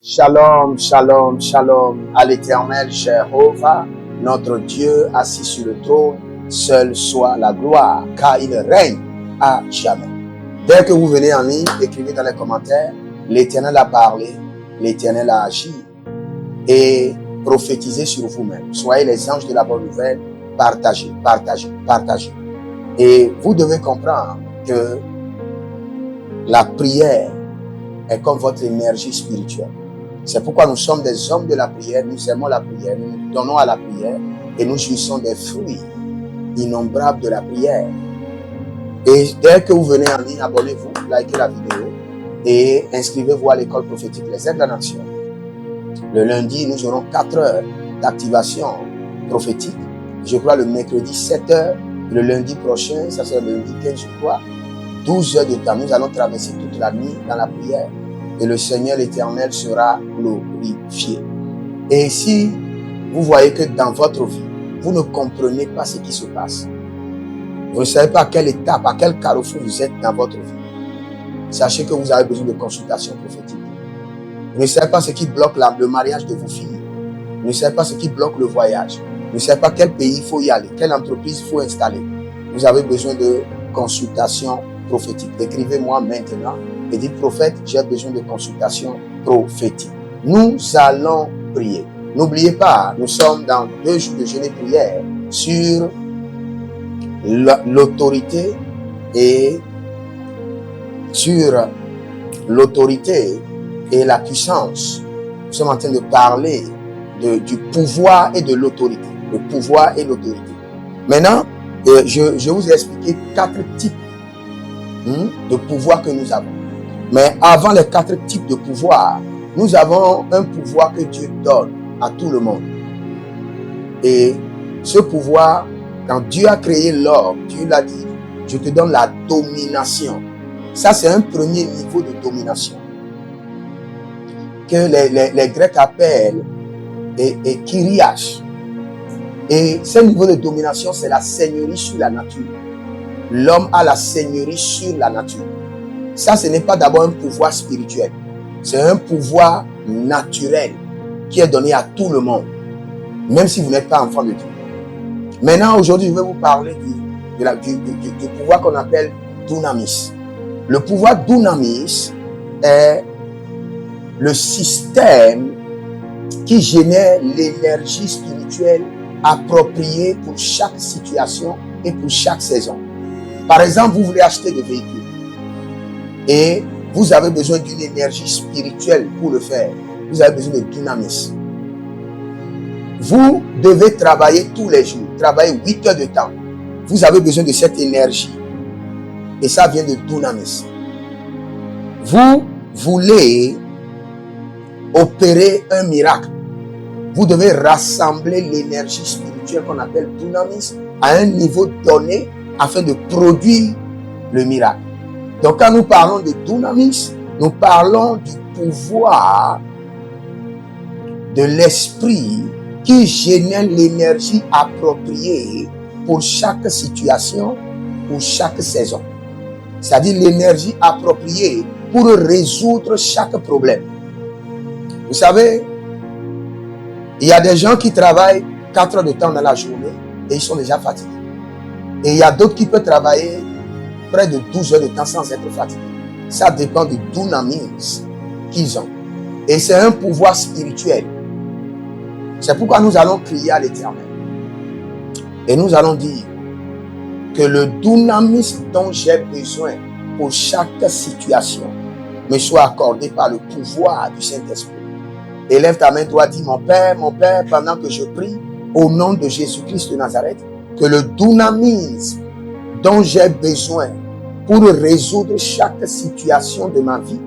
Shalom, shalom, shalom à l'Éternel Jéhovah, notre Dieu assis sur le trône, seul soit la gloire, car il règne à jamais. Dès que vous venez en ligne, écrivez dans les commentaires, l'Éternel a parlé, l'Éternel a agi, et prophétisez sur vous-même. Soyez les anges de la bonne nouvelle, partagez, partagez, partagez. Et vous devez comprendre que la prière est comme votre énergie spirituelle. C'est pourquoi nous sommes des hommes de la prière, nous aimons la prière, nous nous donnons à la prière et nous jouissons des fruits innombrables de la prière. Et dès que vous venez en ligne, abonnez-vous, likez la vidéo et inscrivez-vous à l'école prophétique Les Aides de la Nation. Le lundi, nous aurons 4 heures d'activation prophétique. Je crois le mercredi 7 heures, le lundi prochain, ça sera le lundi 15, je crois, 12 heures de temps. Nous allons traverser toute la nuit dans la prière. Et le Seigneur l'Éternel sera glorifié. Et si vous voyez que dans votre vie, vous ne comprenez pas ce qui se passe, vous ne savez pas à quelle étape, à quel carrefour vous êtes dans votre vie, sachez que vous avez besoin de consultation prophétique. Vous ne savez pas ce qui bloque le mariage de vos filles. Vous ne savez pas ce qui bloque le voyage. Vous ne savez pas quel pays il faut y aller, quelle entreprise il faut installer. Vous avez besoin de consultation prophétique. Écrivez-moi maintenant et dites, prophète, j'ai besoin de consultation prophétique. Nous allons prier. N'oubliez pas, nous sommes dans 2 jours de jeûne et prière sur l'autorité et la puissance. Nous sommes en train de parler du pouvoir et de l'autorité. Le pouvoir et l'autorité. Maintenant, je vous ai expliqué 4 types de pouvoir que nous avons. Mais avant les 4 types de pouvoir, nous avons un pouvoir que Dieu donne à tout le monde. Et ce pouvoir, quand Dieu a créé l'homme, Dieu l'a dit, je te donne la domination. Ça, c'est un premier niveau de domination que les Grecs appellent et Kyriach. Et ce niveau de domination, c'est la seigneurie sur la nature. L'homme a la seigneurie sur la nature. Ça, ce n'est pas d'abord un pouvoir spirituel. C'est un pouvoir naturel qui est donné à tout le monde, même si vous n'êtes pas enfant de Dieu. Maintenant, aujourd'hui, je vais vous parler du pouvoir qu'on appelle Dunamis. Le pouvoir Dunamis est le système qui génère l'énergie spirituelle appropriée pour chaque situation et pour chaque saison. Par exemple, vous voulez acheter des véhicules et vous avez besoin d'une énergie spirituelle pour le faire. Vous avez besoin de Dunamis. Vous devez travailler tous les jours, travailler 8 heures de temps. Vous avez besoin de cette énergie et ça vient de Dunamis. Vous voulez opérer un miracle. Vous devez rassembler l'énergie spirituelle qu'on appelle Dunamis à un niveau donné afin de produire le miracle. Donc quand nous parlons de Dunamis, nous parlons du pouvoir de l'esprit qui génère l'énergie appropriée pour chaque situation, pour chaque saison. C'est-à-dire l'énergie appropriée pour résoudre chaque problème. Vous savez, il y a des gens qui travaillent 4 heures de temps dans la journée et ils sont déjà fatigués. Et il y a d'autres qui peuvent travailler près de 12 heures de temps sans être fatigués. Ça dépend du Dunamis qu'ils ont. Et c'est un pouvoir spirituel. C'est pourquoi nous allons crier à l'Éternel. Et nous allons dire que le Dunamis dont j'ai besoin pour chaque situation me soit accordé par le pouvoir du Saint-Esprit. Élève ta main droite, dis, mon Père, pendant que je prie, au nom de Jésus-Christ de Nazareth, que le Dunamis dont j'ai besoin pour résoudre chaque situation de ma vie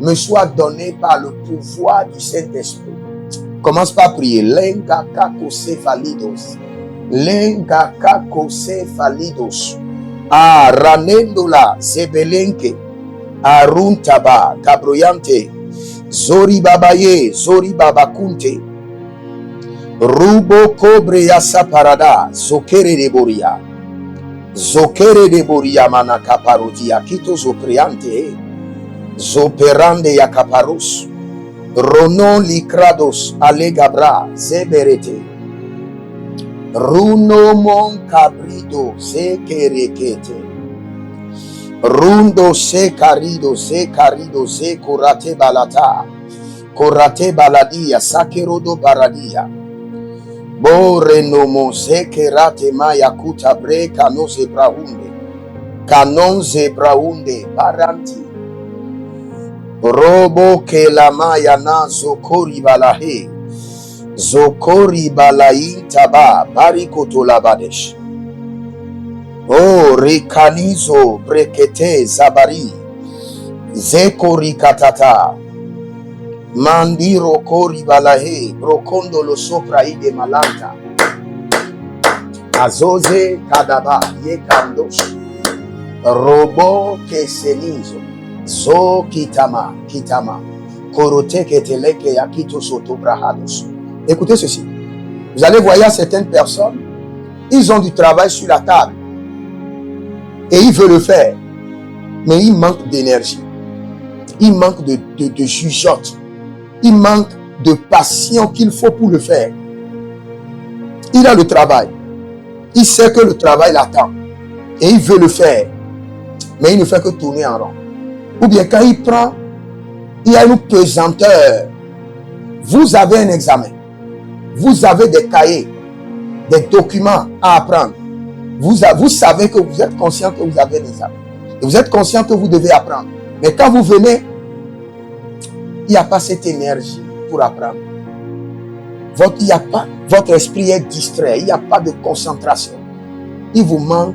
me soit donné par le pouvoir du Saint-Esprit. Commence par prier. Lenga kakose validos. Lenga kakose validos. Ranendola zebelenke. Aruntaba kabroyante. Zori babaye, zori babakunte. Rubo kobre yasa parada. Zokere de boria. Zokere de boria manaka parodia. Kito zopriante. Zoperande yakaparus. Ronon likrados alegabra zeberete. Runo mon cabrido se kerekete. Rundo se carido se curate balata. Corate baladia sakerodo baradia. Bore no mon se kerate maya kuta bre kano zebraunde. Kanon zebraunde baranti. Robo ke la maya na zokori balahe. Zokori balain taba barikoto labadesh. O rekanizo brekete zabari. Zekori katata. Mandiro kori balahe. Brokondo lo sopra ide malanta. Azoze kadaba ye kandosh. Robo kesenizo. Zo kitama. Korote keteleke yakito soto brahados. Écoutez ceci. Vous allez voir certaines personnes, ils ont du travail sur la table. Et ils veulent le faire. Mais il manque d'énergie. Il manque de jugeote. Il manque de passion qu'il faut pour le faire. Il a le travail. Il sait que le travail l'attend. Et il veut le faire. Mais il ne fait que tourner en rond. Ou bien quand il prend, il y a une pesanteur. Vous avez un examen. Vous avez des cahiers, des documents à apprendre. Vous savez que vous êtes conscient que vous avez un examen. Et vous êtes conscient que vous devez apprendre. Mais quand vous venez, il n'y a pas cette énergie pour apprendre. Votre esprit est distrait. Il n'y a pas de concentration. Il vous manque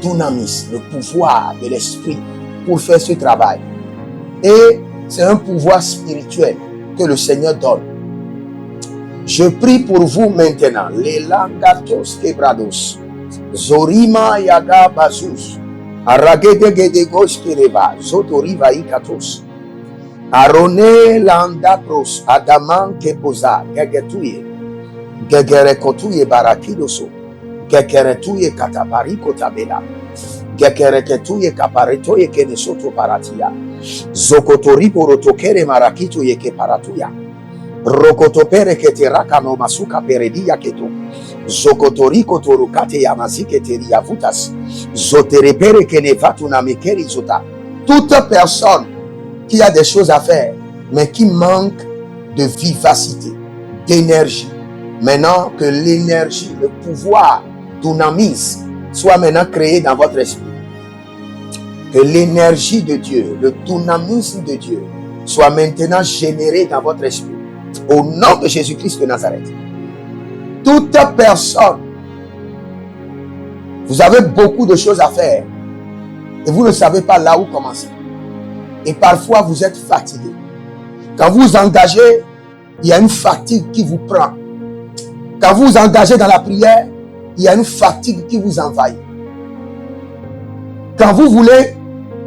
dunamis, le pouvoir de l'esprit pour faire ce travail. Et c'est un pouvoir spirituel que le Seigneur donne. Je prie pour vous maintenant. Les langatos quebrados. Zorima yaga bazus. Aragedegedegos kereba. Zotoriva ikatos. Arone landapros. Adaman kepoza. Gegetuye. Gegerekotuye barakidoso. Gegeretuye katabariko tabela. Gegereketuye kaparetoye kenesoto paratia. Zokotori porotokere marakito yeke paratuya. Rokotopere kete rakano masuka peredia keto. Zokotoriko torukate yamazike teria vutas. Zoterepere kenevatu na mekeri zota. Toute personne qui a des choses à faire, mais qui manque de vivacité, d'énergie. Maintenant que l'énergie, le pouvoir, dunamis, soit maintenant créé dans votre esprit. Que l'énergie de Dieu, le dynamisme de Dieu, soit maintenant généré dans votre esprit. Au nom de Jésus-Christ de Nazareth. Toute personne, vous avez beaucoup de choses à faire et vous ne savez pas là où commencer. Et parfois vous êtes fatigué. Quand vous vous engagez, il y a une fatigue qui vous prend. Quand vous vous engagez dans la prière, il y a une fatigue qui vous envahit. Quand vous voulez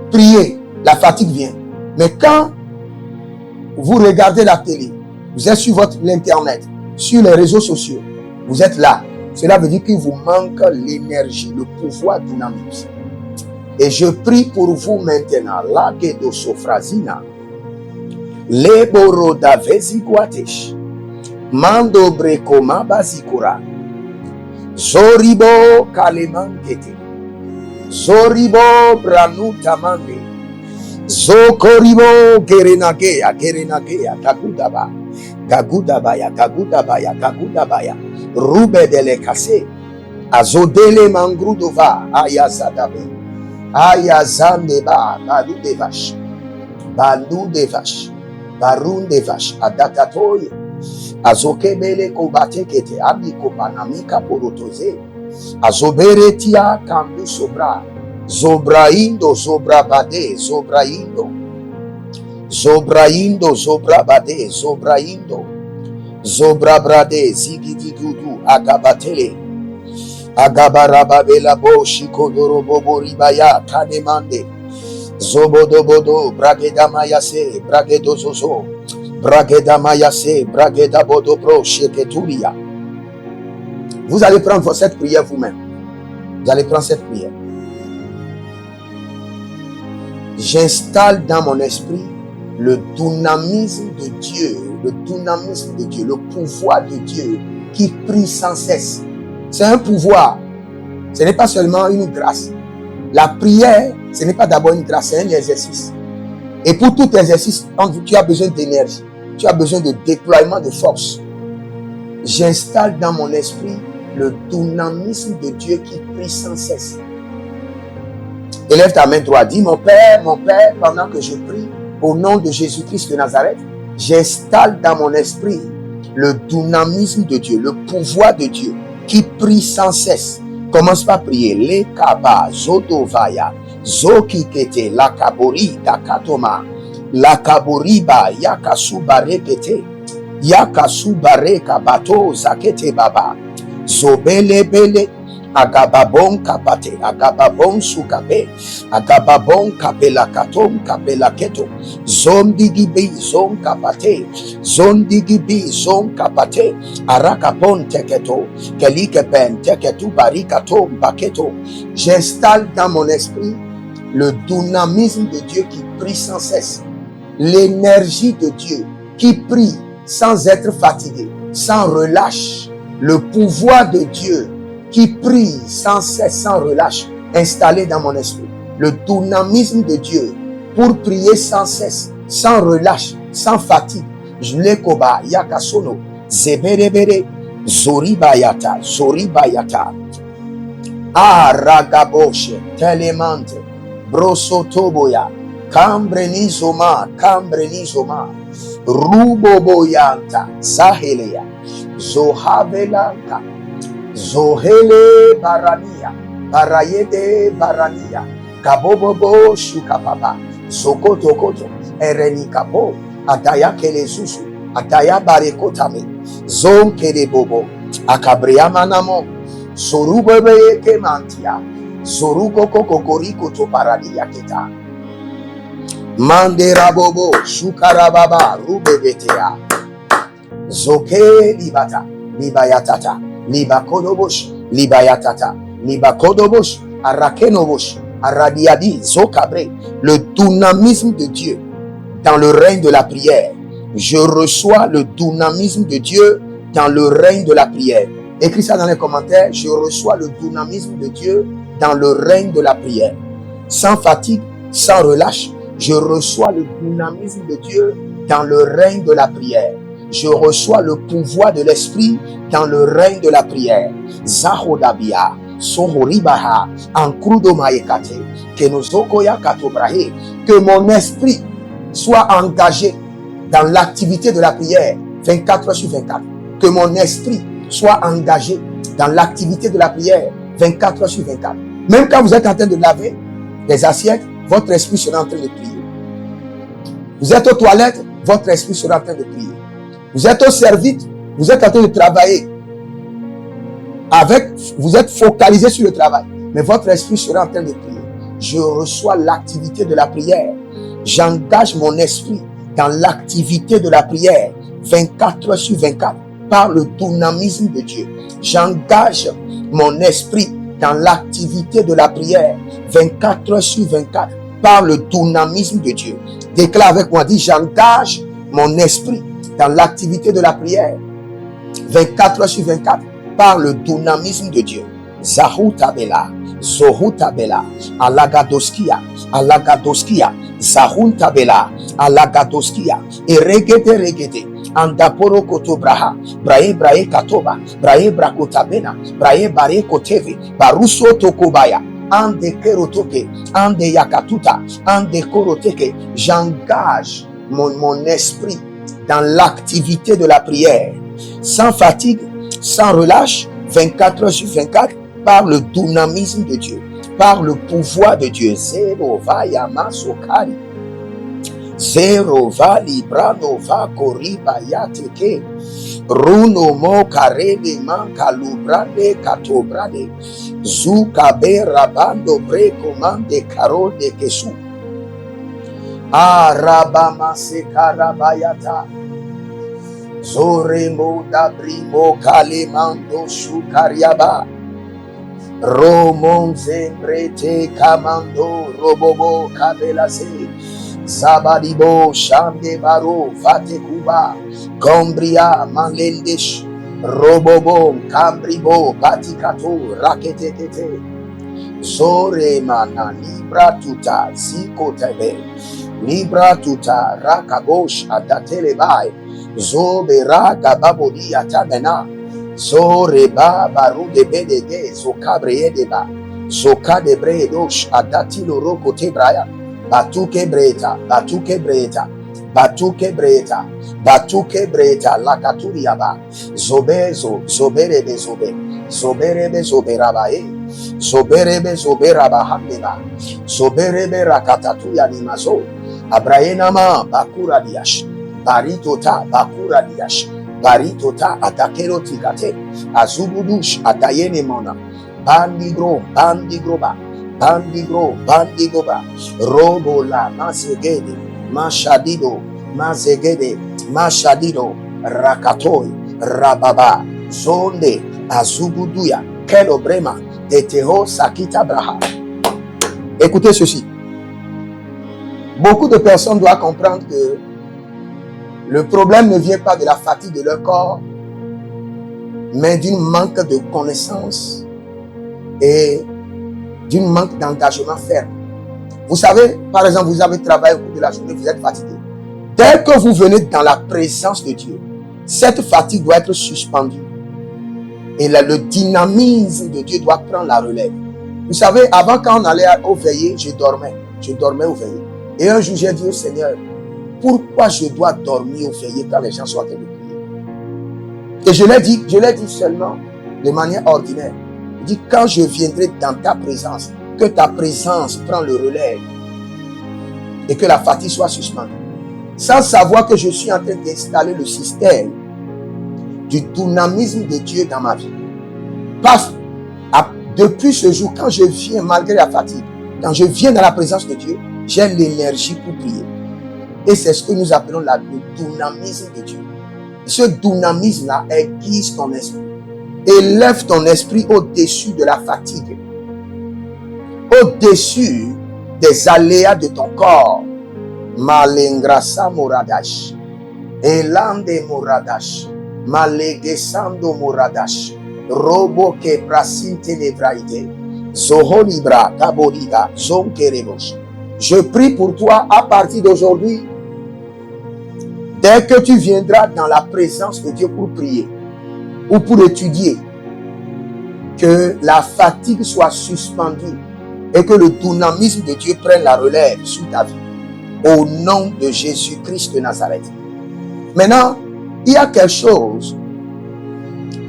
prier, la fatigue vient. Mais quand vous regardez la télé, vous êtes sur l'internet, sur les réseaux sociaux, vous êtes là. Cela veut dire qu'il vous manque l'énergie, le pouvoir dynamique. Et je prie pour vous maintenant. Lagedo sofrazina. Leboro da veziguatesh. Mando brekoma bazikura. Zoribo kalemangete. Zoribo branuta mande. Zokoribo gerenagea kagudaba. Kagudabaya. Rube dele kase. Azodele mangrudova. Ayazadabe. Ayazandeba. Bandu devash. Barun devash. Adakatoye. Azokebele kobate kete. Abiko panamika porotoze. Azoberetia kambu sobra. Zobraindo, zobrabade, zobraindo. Zobraindo, zobrabade, zobraindo. Zobrabrade, zigidigudu, agabatele. Agabarababela bo, shikodorobobo ribaya, kanemande. Zobodobodo, bragedamayase, bragedozozo. Bragedamayase, bragedabodobro, sheketuria. Vous allez prendre cette prière vous-même. Vous allez prendre cette prière. J'installe dans mon esprit le dynamisme de Dieu, le pouvoir de Dieu qui prie sans cesse. C'est un pouvoir, ce n'est pas seulement une grâce. La prière, ce n'est pas d'abord une grâce, c'est un exercice. Et pour tout exercice, tu as besoin d'énergie, tu as besoin de déploiement de force. J'installe dans mon esprit le dynamisme de Dieu qui prie sans cesse. Élève ta main droite, dis mon Père, pendant que je prie, au nom de Jésus-Christ de Nazareth, j'installe dans mon esprit le dynamisme de Dieu, le pouvoir de Dieu qui prie sans cesse. Commence par prier. Le kaba zodovaya zokikete lakabori dakatoma lakaboriba yakasubarekete yakasubareka bato zakete baba zobelebele agababon kapate agababon sukabe agababon kapela katom kapela keto zondigibi zon kapate zondigibi zon kapate arakapon teketo kelikepen teketu barikato baketo. J'installe dans mon esprit le dynamisme de Dieu qui prie sans cesse, l'énergie de Dieu qui prie sans être fatigué, sans relâche, le pouvoir de Dieu qui prie sans cesse, sans relâche, installé dans mon esprit. Le dynamisme de Dieu pour prier sans cesse, sans relâche, sans fatigue. Jlekoba yakasono zeberebere zoribayata zoribayata aragaboshe telemante brosotoboya kambrenizoma ruboboyanta zaheleya zohavelanta zohele barania barayede barania kabobobo shukapapa zokotokoto erenikapo ataya kelesusu ataya barekotame zonkelebobo akabriamanamo zorubebe kemantia zorukokokorico to paradia kita manderabobo shukarababa rubebetea zoke libata libayatata libakodobosh libayatata libakodobosh arakenobosh aradiadi zokabre. Le dynamisme de Dieu dans le règne de la prière. Je reçois le dynamisme de Dieu dans le règne de la prière. Écris ça dans les commentaires. Je reçois le dynamisme de Dieu dans le règne de la prière. Sans fatigue, sans relâche, je reçois le dynamisme de Dieu dans le règne de la prière. Je reçois le pouvoir de l'esprit dans le règne de la prière. Zahodabia, Sohoribaha, Ankrudomaekate, Kenozokoya Katobrahe, que mon esprit soit engagé dans l'activité de la prière 24 heures sur 24. Que mon esprit soit engagé dans l'activité de la prière 24 heures sur 24. Même quand vous êtes en train de laver les assiettes, votre esprit sera en train de prier. Vous êtes aux toilettes, votre esprit sera en train de prier. Vous êtes au service, vous êtes en train de travailler. Vous êtes focalisé sur le travail, mais votre esprit sera en train de prier. Je reçois l'activité de la prière. J'engage mon esprit dans l'activité de la prière 24 heures sur 24 par le dynamisme de Dieu. J'engage mon esprit dans l'activité de la prière 24 heures sur 24 par le dynamisme de Dieu. Déclare avec moi, dis, j'engage mon esprit dans l'activité de la prière 24 heures sur 24 par le dynamisme de Dieu. Zahutabela, Zohutabela, Alagadoskia, Zahuntabela, Alagadoskia, regete, Andaporo kotobraha, brae katoba, brae brakotabena, brae bare koteve, baruso tokobaya, ande kerotoke, ande yakatuta, ande koroteke. J'engage mon esprit dans l'activité de la prière, sans fatigue, sans relâche, 24 heures sur 24, par le dynamisme de Dieu, par le pouvoir de Dieu. Zero va yamasokari, zero va librano va koriba yateke, runo mo karebe manka lubrande katobrade, zukabe rabando bre komande karode kesu, arabama sekarabayata, zoremo dabrimo kalemando shukariaba, Romon zembrete kamando robobo kabelase Zabadibo, Shande Baro, Vatekuba, Gombria, Malendesh, Robobo, Cambribo, Batikato, Raketekete, Zore Mana, Libra Tuta, Ziko Tebe, Libra Tuta, Rakagosh, Adatelebai, Zobera, Gababodi, Atabena, Zoreba, Baru de Bedege, Zokabre Deba, Zoka de Bredosh, Adatilo Roko Tebraya, Batuke Breta, Batuke Breta, Batuke Breta, Batuke Breta, Lakaturiaba, Zobezo, Zoberebe Zobe, Zoberebe Zoberabae, Zoberebe Zoberaba Handeba, Zoberebe Rakatatuya Nimazo, Abraenama, Bakura Diash, Baritota, Bakura Diash, Baritota, Atakero Tigate, Azubudush, Atayene Mona, Bandigro, Bandigroba, Bandigro, Bandigoba, Robola, Mazegede, Mashadido, Mazegede, Mashadido, Rakatoy, Rababa, Zonde, Azubuduya, Kelobrema, Teteho, Sakita Braha. Écoutez ceci. Beaucoup de personnes doivent comprendre que le problème ne vient pas de la fatigue de leur corps, mais d'un manque de connaissance et d'un manque d'engagement ferme. Vous savez, par exemple, vous avez travaillé au cours de la journée, vous êtes fatigué. Dès que vous venez dans la présence de Dieu, cette fatigue doit être suspendue. Et là, le dynamisme de Dieu doit prendre la relève. Vous savez, avant, quand on allait au veillées, je dormais au veillées. Et un jour, j'ai dit au Seigneur, pourquoi je dois dormir au veillées quand les gens sont en train de prier? Et je l'ai dit seulement de manière ordinaire. Je dis, quand je viendrai dans ta présence, que ta présence prend le relais et que la fatigue soit suspendue. Sans savoir que je suis en train d'installer le système du dynamisme de Dieu dans ma vie. Parce depuis ce jour, quand je viens malgré la fatigue, quand je viens dans la présence de Dieu, j'ai l'énergie pour prier. Et c'est ce que nous appelons le dynamisme de Dieu. Ce dynamisme-là aiguise ton esprit. Élève ton esprit au-dessus de la fatigue. Au-dessus des aléas de ton corps. Malengrasa moradash. Elande moradash. Malegesando moradash. Robo ke prasinte nevraide. Zoholibra kaboliga zonkerebosh. Je prie pour toi à partir d'aujourd'hui. Dès que tu viendras dans la présence de Dieu pour prier ou pour étudier, que la fatigue soit suspendue et que le dynamisme de Dieu prenne la relève sur ta vie. Au nom de Jésus-Christ de Nazareth. Maintenant, il y a quelque chose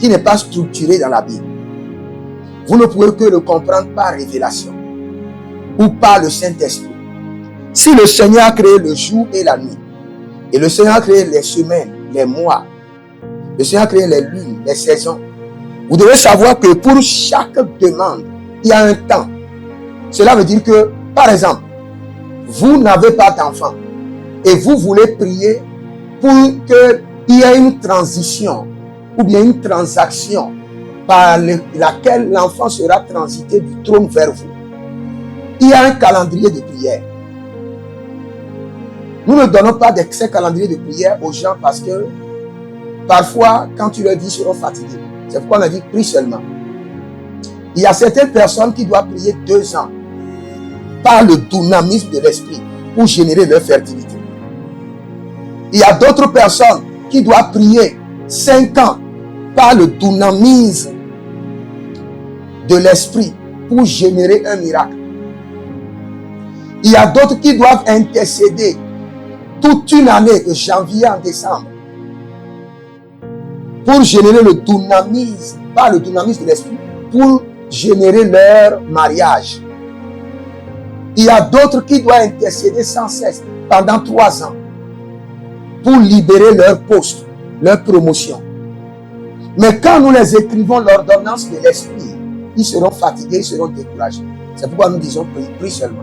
qui n'est pas structuré dans la Bible. Vous ne pouvez que le comprendre par révélation ou par le Saint-Esprit. Si le Seigneur a créé le jour et la nuit, et le Seigneur a créé les semaines, les mois, le Seigneur a créé les lunes, les saisons, vous devez savoir que pour chaque demande, il y a un temps. Cela veut dire que, par exemple, vous n'avez pas d'enfant et vous voulez prier pour qu'il y ait une transition ou bien une transaction par laquelle l'enfant sera transité du trône vers vous. Il y a un calendrier de prière. Nous ne donnons pas ces calendriers de prière aux gens parce que parfois, quand tu leur dis, ils seront fatigués. C'est pourquoi on a dit, prie seulement. Il y a certaines personnes qui doivent prier 2 ans par le dynamisme de l'esprit pour générer leur fertilité. Il y a d'autres personnes qui doivent prier 5 ans par le dynamisme de l'esprit pour générer un miracle. Il y a d'autres qui doivent intercéder toute une année de janvier en décembre pour générer le dynamisme, par le dynamisme de l'esprit, pour générer leur mariage. Il y a d'autres qui doivent intercéder sans cesse pendant 3 ans pour libérer leur poste, leur promotion. Mais quand nous les écrivons l'ordonnance de l'esprit, ils seront fatigués, ils seront découragés. C'est pourquoi nous disons prie seulement.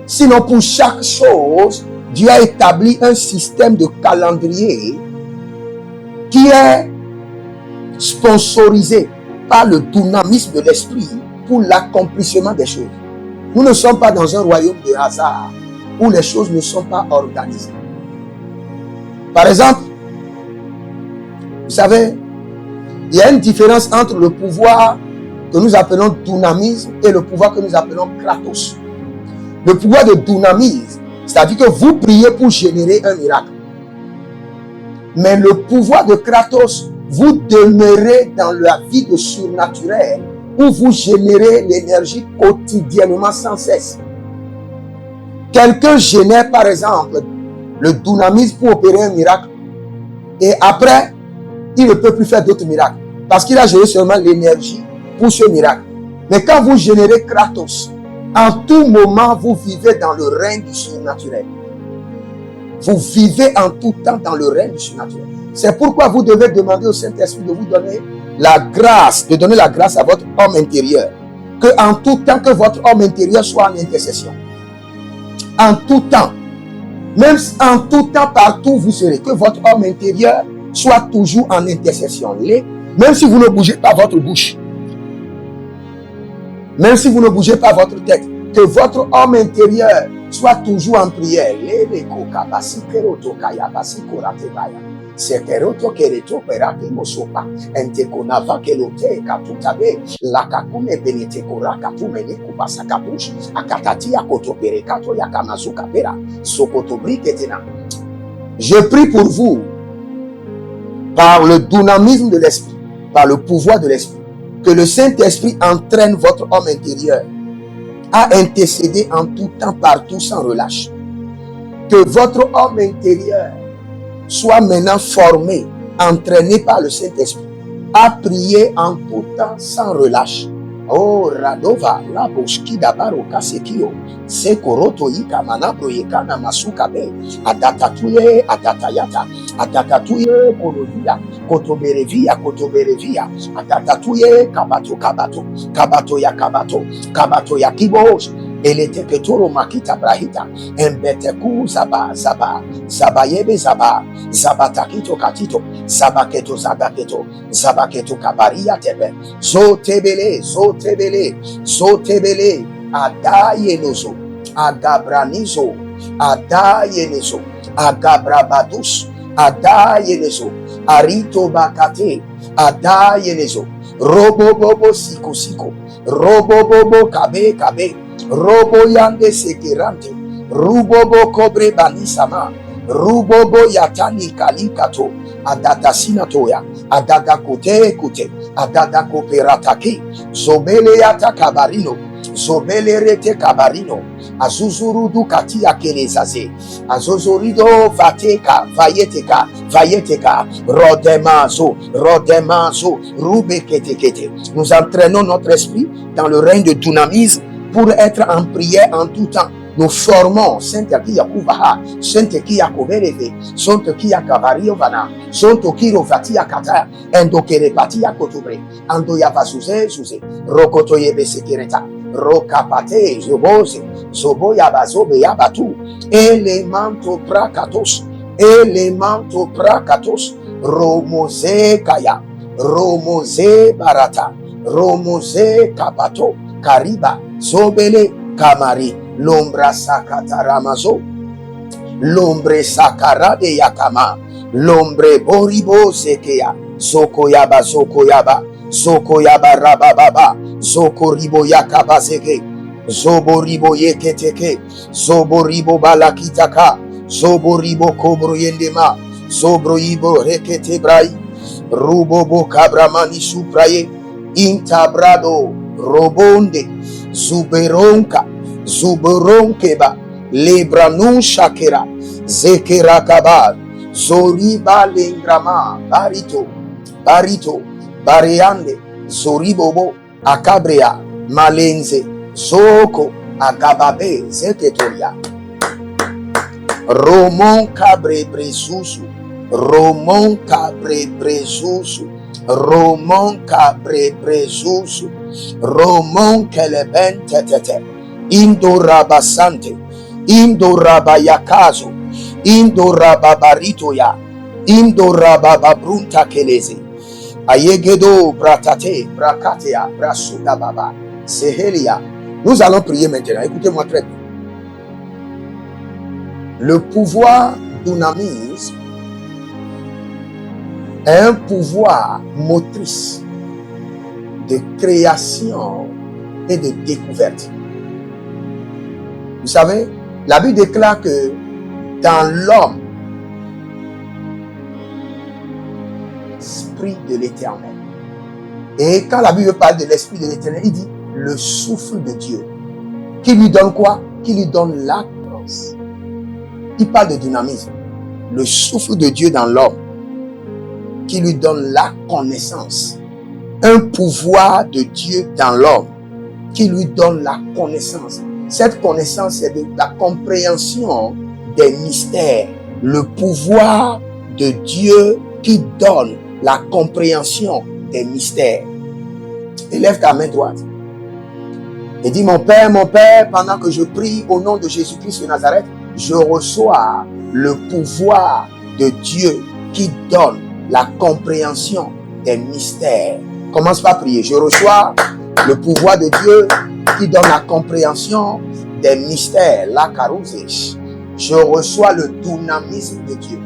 Sinon, pour chaque chose, Dieu a établi un système de calendrier qui est sponsorisé par le dynamisme de l'esprit pour l'accomplissement des choses. Nous ne sommes pas dans un royaume de hasard. où les choses ne sont pas organisées. Par exemple, vous savez, il y a une différence entre le pouvoir que nous appelons dynamisme et le pouvoir que nous appelons kratos. Le pouvoir de dynamisme, c'est-à-dire que vous priez pour générer un miracle. Mais le pouvoir de kratos, vous demeurez dans la vie de surnaturel où vous générez l'énergie quotidiennement sans cesse. Quelqu'un génère par exemple le dynamisme pour opérer un miracle et après, il ne peut plus faire d'autres miracles parce qu'il a géré seulement l'énergie pour ce miracle. Mais quand vous générez kratos, en tout moment, vous vivez dans le règne du surnaturel. Vous vivez en tout temps dans le règne du surnaturel. C'est pourquoi vous devez demander au Saint-Esprit de vous donner la grâce, de donner la grâce à votre homme intérieur. Que en tout temps, que votre homme intérieur soit en intercession. En tout temps. Même en tout temps, partout vous serez. Que votre homme intérieur soit toujours en intercession. Même si vous ne bougez pas votre bouche. Même si vous ne bougez pas votre tête. Que votre homme intérieur soit toujours en prière. Sekeroto kereto peraki mosopa entekonava kelote katutabe lakakume benete koraka tumene kubasa kapush akatati akoto perekato yakamazuka pera sokoto briketena. Je prie pour vous par le dynamisme de l'esprit, par le pouvoir de l'esprit, que le Saint-Esprit entraîne votre homme intérieur à intercéder en tout temps, partout, sans relâche. Que votre homme intérieur soit maintenant formé, entraîné par le Saint-Esprit, à prier en tout temps sans relâche. Oh, Radova, la boski dabaro kasekio, sekoroto yika manabro yekana masukabe, adatatuye, adatayata, adatatuye, kolovia, kotoberevia, adatatuye, kabato, kabato ya kibos, elete ketoro makita brahita, embeteku zabayebe zabatakito katito, zabaketo kabaria tebe, Zotebele, Adayenozo, Agabranizo, Agabrabadus, Adayenezo, Arito Bakate, Adayenezo, Robobobo Siko, Robobobo Kabe, Robo Yande Sekerante, Rubobo Kobre Banisama, Rubobo Yatani Kalikato, Adada Sinatoya, Adada Kote, Adada Koperataki, Zobele Yata Kabarino, Zobele Rete Kabarino, Azuzurudu Katia Kenezaze, Azozorido Vayeteka, Rodemazo, Rube Kete. Nous entraînons notre esprit dans le règne de dynamisme pour être en prière en tout temps. Nous formons Saint-Aki Yakubaha, Saint-Aki Yakobereve, Saint-Aki Yakabariovana, Saint-Aki Rovati Yakata, Endokerepati Yakotobre, Ando Yavazuze, Rokoto Yebe Sekereta, Rokapate, Zobo Yabazobe Yabatu, Elemanto Prakatos, Romose Kaya, Romose Barata, Romose Kapato, Kariba, Zobele Kamari, Lombra sakata ramazo, lombre sakara de yakama, lombre boribo sekea, zokoyaba rabababa, zokoribo yakaba zeke, zoboribo yeketeke, zoboribo balakitaka, zoboribo kobro yendema, zobroibo rekete brai, rubobo kabramani supraye, intabrado, robonde, Zuberonkeba, Lebranun Shakera, Zekerakaba, Zoriba Lengrama, Barito, Bareande, Zoribobo, Akabrea, Malenze, Zoko, Agababe, Zeketoria, Romon Cabre Brezuzu, Romon Keleben Tete, Indorabasante, Indorabayakazo, Indorababaritoya, Indorababrunta Keleze, Ayegedo Bratate, Brakatea, Brasudababa, Sehelia. Nous allons prier maintenant. Écoutez-moi très bien. Le pouvoir dunamis est un pouvoir motrice de création et de découverte. Vous savez, la Bible déclare que dans l'homme, l'esprit de l'Éternel. Et quand la Bible parle de l'esprit de l'Éternel, il dit le souffle de Dieu. Qui lui donne quoi? Qui lui donne la grâce. Il parle de dynamisme. Le souffle de Dieu dans l'homme, qui lui donne la connaissance. Un pouvoir de Dieu dans l'homme, qui lui donne la connaissance. Cette connaissance, c'est de la compréhension des mystères. Le pouvoir de Dieu qui donne la compréhension des mystères. Élève ta main droite et dis, mon Père, pendant que je prie au nom de Jésus-Christ de Nazareth, je reçois le pouvoir de Dieu qui donne la compréhension des mystères. Commence par prier. Je reçois le pouvoir de Dieu qui donne la compréhension des mystères. La carousesh. Je reçois le dynamisme de Dieu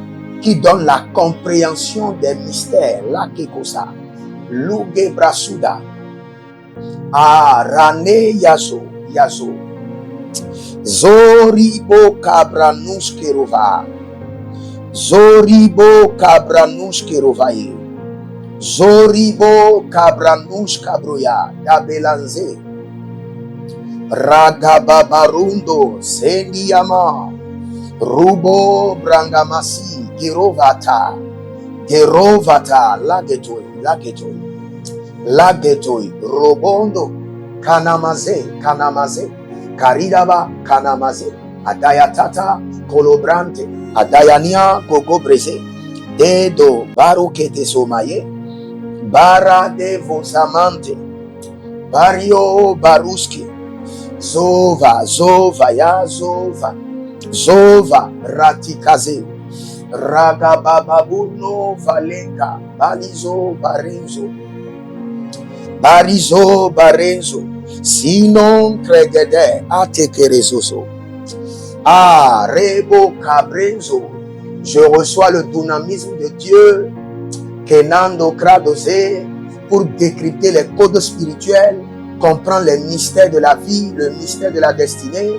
qui donne la compréhension des mystères. La kekosa. Luge brasuda. Ah, rane yazo. Zoribo kabranushkerova. Zoribo kabranushkerovaye. Zoribo kabranushkabroya. Dabelanze. Ragababarundo. Sendiyama. Rubo brangamasi. Gerovata. Lagetoi. Robondo. Kanamaze. Karidaba. Kanamaze. Adayatata. Kolobrante. Adayania. Gogobreze. Dedo. Barukete somaye. Bara de vosamante. Bario baruski. Zova. Zova ratikaze. Ragabababuno valenka. Barizo barenzo. Sinon cregede atekerezoso. Ah, rebo cabrenzo. Je reçois le dynamisme de Dieu. Kenando kradose. Pour décrypter les codes spirituels. Comprendre les mystères de la vie. Le mystère de la destinée.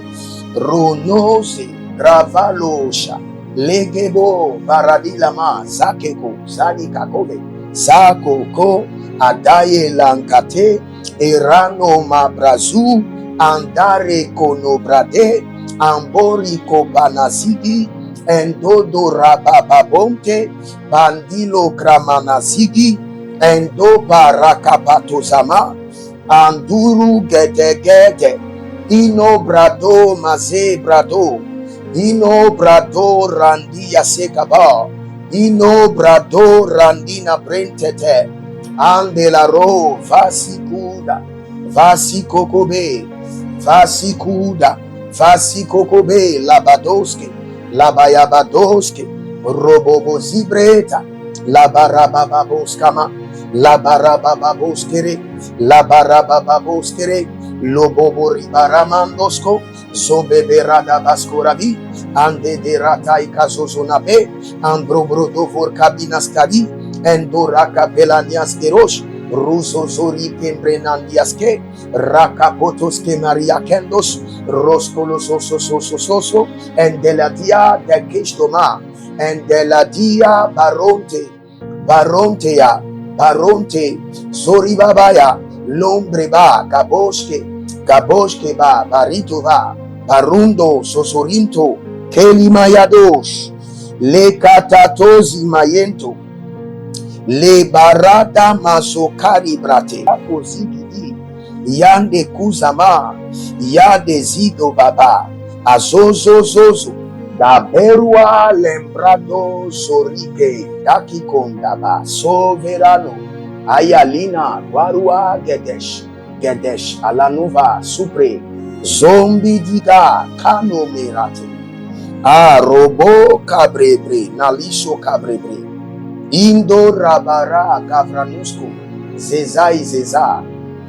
Ronose. Gravalosha. Legebo baradilama. Zakeko. Zadikakove. Zakoko. Adaye lankate. Erano mabrazu. Andare konobrade. Ambori kobanazigi. Endodo rabababonte. Bandilo kramanazigi. Endo barakapatozama. Anduru gedegede. Ino brado maze brado. Ino brado randia sekaba. Ino brado randina brentete. Andelaro vasikuda. Vasikokobe. Vasikokobe labadoske. Labayabadoske. Robobozibreta. Labarabababoskama. Labarabababoskere. Lobobori baramandosko. Zobeberada baskorabi. Ande de ratai kazozonabe. Ambrobrodo for kabinaskadi. Endora kapelanias kerosh. Ruso zori kembrenandiaske. Rakapotoske maria kendos. Roskolosososososo. Endeladia de kistoma. Endeladia baronte. Zori babaya. Lombre ba. Gaboshke ba. Barito ba. Barundo sosorinto. Kelimayadosh. Le katatozi mayento. Le barada masokari brate. Kozigidi. Yande kuzama. Yade zido baba. Azozo. Da berua lembrado sorike. Daki kondaba. Soverano. Ayalina. Warua gedesh. Alanuva. Supre. Zombi diga. Kano merate. Robo cabrebre. Nalisho cabrebre. Indo rabara gavranusco. Zeza.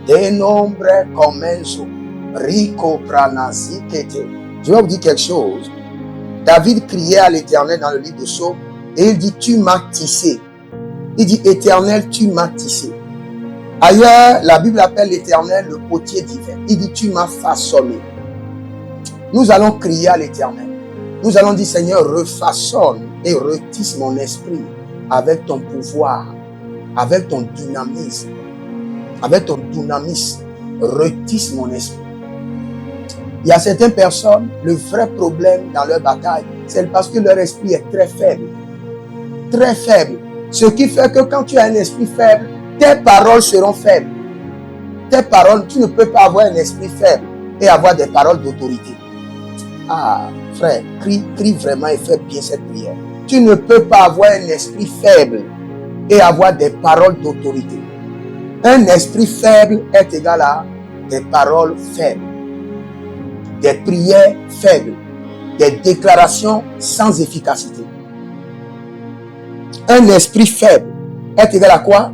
De nombre commenso. Rico pranazikete. Je vais vous dire quelque chose. David criait à l'Éternel dans le livre de Psaumes et il dit, tu m'as tissé. Il dit, Éternel, tu m'as tissé. Ailleurs, la Bible appelle l'Éternel le potier divin. Il dit, tu m'as façonné. Nous allons crier à l'Éternel. Nous allons dire, Seigneur, refaçonne et retisse mon esprit avec ton pouvoir, avec ton dynamisme. Avec ton dynamisme, retisse mon esprit. Il y a certaines personnes, le vrai problème dans leur bataille, c'est parce que leur esprit est très faible. Très faible. Ce qui fait que quand tu as un esprit faible, tes paroles seront faibles. Tes paroles, tu ne peux pas avoir un esprit faible et avoir des paroles d'autorité. Ah, frère, crie vraiment et fais bien cette prière. Tu ne peux pas avoir un esprit faible et avoir des paroles d'autorité. Un esprit faible est égal à des paroles faibles, des prières faibles, des déclarations sans efficacité. Un esprit faible est égal à quoi?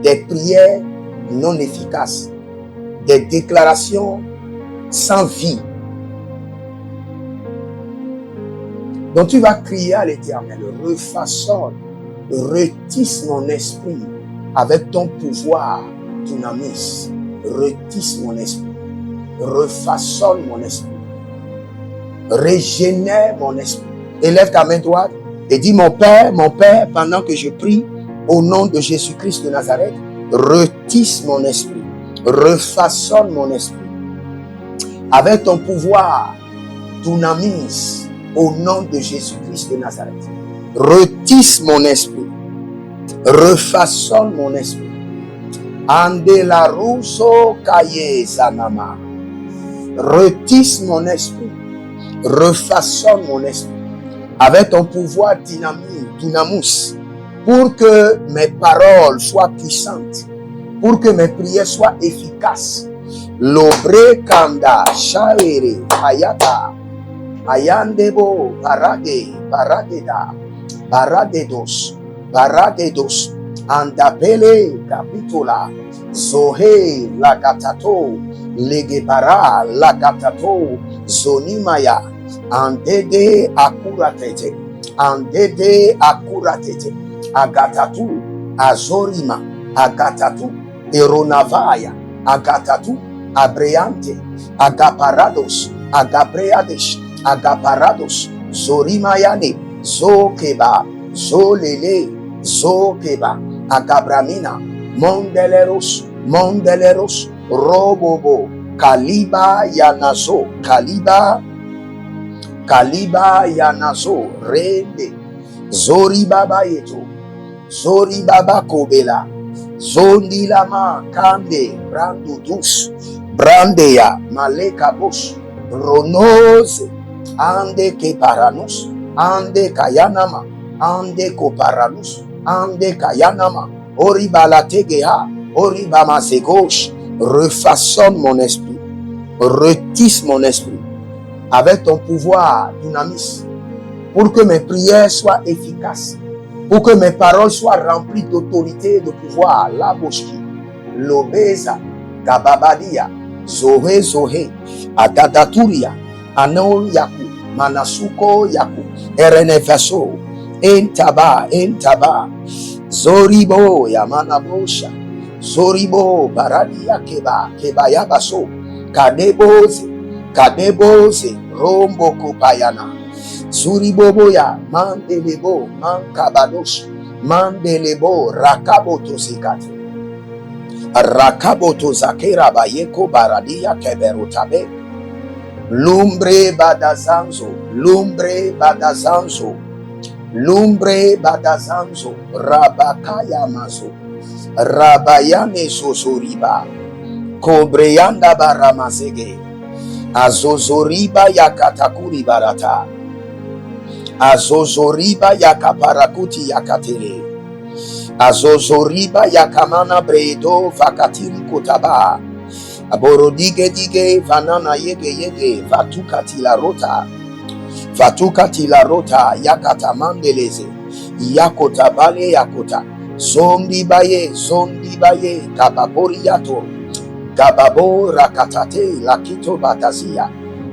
Des prières non efficaces, des déclarations sans vie. Donc tu vas crier à l'Éternel, refaçonne, retisse mon esprit avec ton pouvoir, dynamis, retisse mon esprit, refaçonne mon esprit, régénère mon esprit. Élève ta main droite et dis, mon Père, pendant que je prie, au nom de Jésus-Christ de Nazareth, retisse mon esprit, refaçonne mon esprit, avec ton pouvoir, dynamis, au nom de Jésus-Christ de Nazareth. Retisse mon esprit, refaçonne mon esprit. Ande la ruso kaye zanama. Retisse mon esprit, refaçonne mon esprit avec ton pouvoir dynamus, pour que mes paroles soient puissantes, pour que mes prières soient efficaces. Lobre kanda shaere ayata ayandebo paradeda baradedos andapele capitola zohe lagatato legebara lagatato zonimaya andede akuratete agatatu azorima agatatu eronavaya agatatu abreante agaparados agabreades agaparados zorimayane zokeba zolele zokeba agabramina mondeleros robobo kaliba yanazo rende zori baba yeto zori baba kobela zondilama kande brandu dus brandeya maleka bush ronoze ande keparanus ande kayanama ande koparanus ande kayanama oribalategeha oribamasegosh. Refaçonne mon esprit, retisse mon esprit avec ton pouvoir dynamis, pour que mes prières soient efficaces, pour que mes paroles soient remplies d'autorité et de pouvoir. La boshki, l'obesa, gababadia, zohe, agadaturia, anol yaku, manasuko yaku, erenevaso, entaba, zoribo yamanabosha, zoribo baradia kebayabaso, kadeboze, rombo kopayana, zuriboboya, mandelebo, mankabadosh, mandelebo, rakaboto zikate, rakaboto zakera bayeko baradia keberotabe, lumbre badazanzo, rabakaya mazo, rabayane sosoriba, kobreyanda baramazege, azozoriba yakatakuri barata, azozoriba yakaparakuti yakatele, azozoriba yakamana bredo vakatiri kotaba, aborodige vanana yege vatukati la rota yakata mandeleze yakotabale yakota zondi baye kababori yato gababo rakatate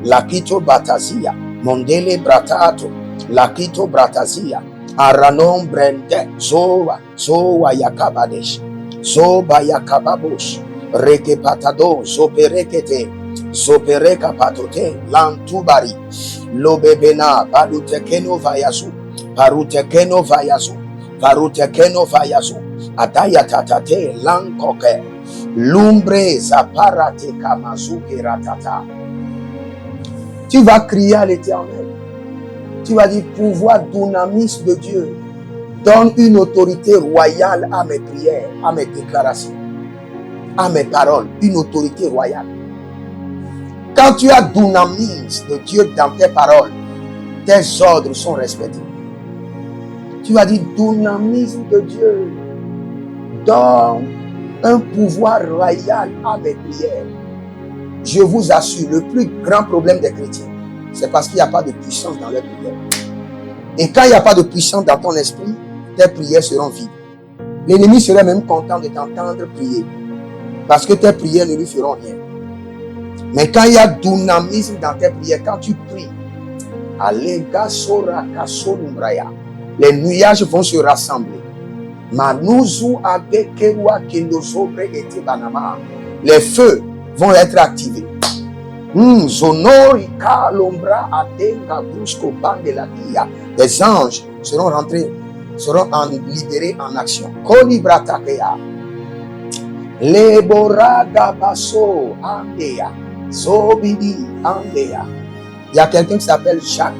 lakito batazia mondele bratato Lakito Bratazia, Aranon Brende, Zoa Yakabadesh, Zoba Yakababush, Reke Patado, Zopereka Patote, Lantubari, Lobebena, Parutekeno Vayazu, Parutekeno Vayazu, Adaya Tatate, Lankoke, Lumbre Zaparate Kamazuke Ratata. Tu vas crier à l'Éternel. Tu vas dire, pouvoir dynamis de Dieu, donne une autorité royale à mes prières, à mes déclarations, à mes paroles, une autorité royale. Quand tu as dynamis de Dieu dans tes paroles, tes ordres sont respectés. Tu vas dire, dynamisme de Dieu, donne un pouvoir royal à mes prières. Je vous assure, le plus grand problème des chrétiens, c'est parce qu'il n'y a pas de puissance dans leurs prières. Et quand il n'y a pas de puissance dans ton esprit, tes prières seront vides. L'ennemi serait même content de t'entendre prier, parce que tes prières ne lui feront rien. Mais quand il y a dynamisme dans tes prières, quand tu pries, les nuages vont se rassembler. Les feux vont être activés. Les anges seront libérés en action. Il y a quelqu'un qui s'appelle Jacques.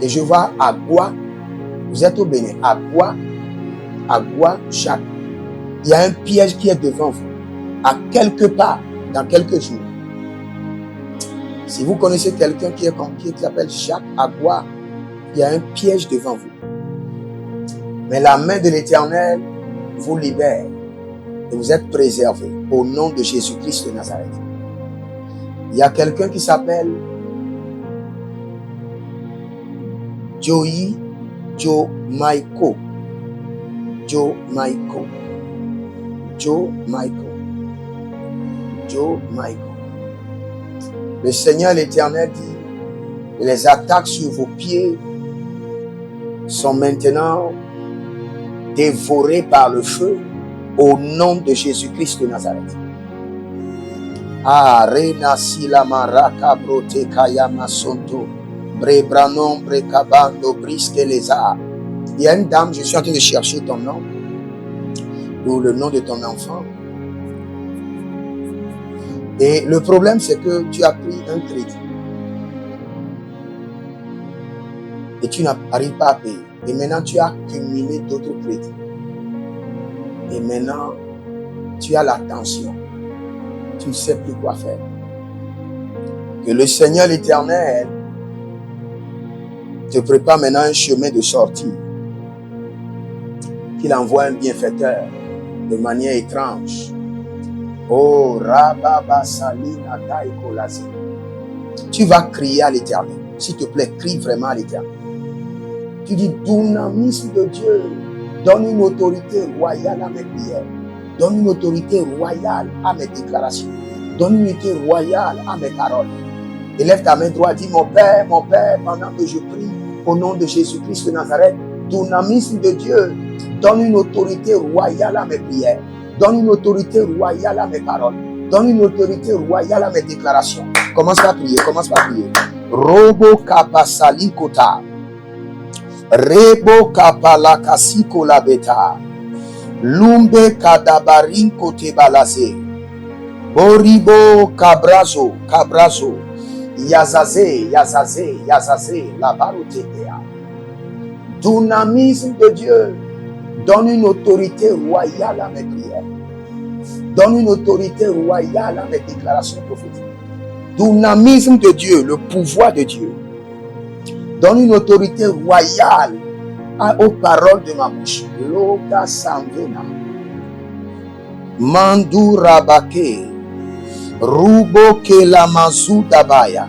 Et je vois Agua. Vous êtes au Bénin. Agua, Jacques. Il y a un piège qui est devant vous. À quelque part, dans quelques jours. Si vous connaissez quelqu'un qui s'appelle Jacques Agua, il y a un piège devant vous. Mais la main de l'Éternel vous libère et vous êtes préservés au nom de Jésus-Christ de Nazareth. Il y a quelqu'un qui s'appelle Joe Michael. Le Seigneur l'Éternel dit, les attaques sur vos pieds sont maintenant dévorées par le feu au nom de Jésus-Christ de Nazareth. Rena Silamaraka Brote Kayama Sonto Brebranon Brekabando Briske Leza. Il y a une dame, je suis en train de chercher ton nom ou le nom de ton enfant. Et le problème, c'est que tu as pris un crédit. Et tu n'arrives pas à payer. Et maintenant, tu as accumulé d'autres crédits. Et maintenant, tu as la tension. Tu ne sais plus quoi faire. Que le Seigneur l'Éternel te prépare maintenant un chemin de sortie. Qu'il envoie un bienfaiteur de manière étrange. Oh, Rababa Salina Taïkolazi. Tu vas crier à l'Éternel. S'il te plaît, crie vraiment à l'Éternel. Tu dis, dynamisme de Dieu, donne une autorité royale à mes prières. Donne une autorité royale à mes déclarations. Donne une autorité royale à mes paroles. Élève ta main droite, dis, mon Père, pendant que je prie au nom de Jésus-Christ de Nazareth, dynamisme de Dieu, donne une autorité royale à mes prières. Donne une autorité royale à mes paroles. Donne une autorité royale à mes déclarations. Commence à prier. Robo kapasali kota. Rebo kapalakasiko la beta. Lumbe kadabarin kote balase. Boribo kabrazo. Yazaze, la barotekea. Dynamisme de Dieu. Donne une autorité royale à mes prières. Donne une autorité royale à mes déclarations prophétiques. Dynamisme de Dieu, le pouvoir de Dieu. Donne une autorité royale aux paroles de ma bouche. Loga Sanvena. Mandu Rabake. Rubo Kelamazu Dabaya.